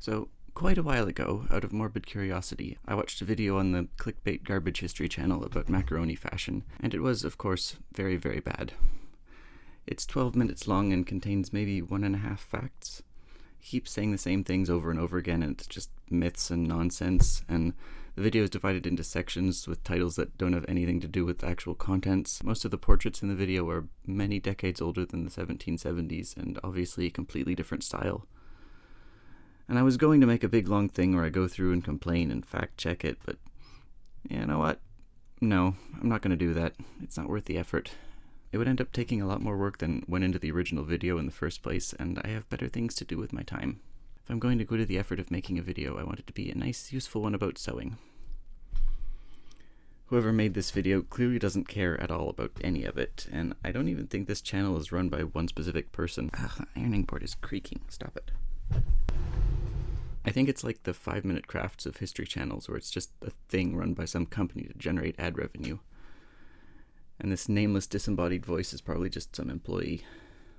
So, quite a while ago, out of morbid curiosity, I watched a video on the Clickbait Garbage History channel about macaroni fashion, and it was, of course, very, very bad. It's 12 minutes long and contains maybe 1.5 facts. He keeps saying the same things over and over again, and it's just myths and nonsense, and the video is divided into sections with titles that don't have anything to do with the actual contents. Most of the portraits in the video are many decades older than the 1770s, and obviously a completely different style. And I was going to make a big long thing where I go through and complain and fact check it, but you know what? No, I'm not going to do that. It's not worth the effort. It would end up taking a lot more work than went into the original video in the first place, and I have better things to do with my time. If I'm going to go to the effort of making a video, I want it to be a nice, useful one about sewing. Whoever made this video clearly doesn't care at all about any of it, and I don't even think this channel is run by one specific person. Ugh, the ironing board is creaking. Stop it. I think it's like the 5-minute crafts of history channels, where it's just a thing run by some company to generate ad revenue. And this nameless disembodied voice is probably just some employee.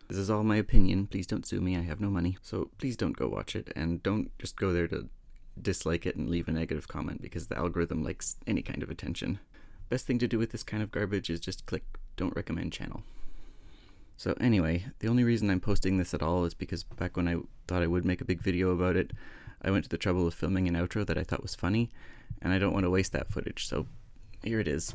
This is all my opinion. Please don't sue me. I have no money. So please don't go watch it, and don't just go there to dislike it and leave a negative comment, because the algorithm likes any kind of attention. Best thing to do with this kind of garbage is just click don't recommend channel. So anyway, the only reason I'm posting this at all is because back when I thought I would make a big video about it, I went to the trouble of filming an outro that I thought was funny, and I don't want to waste that footage, so here it is.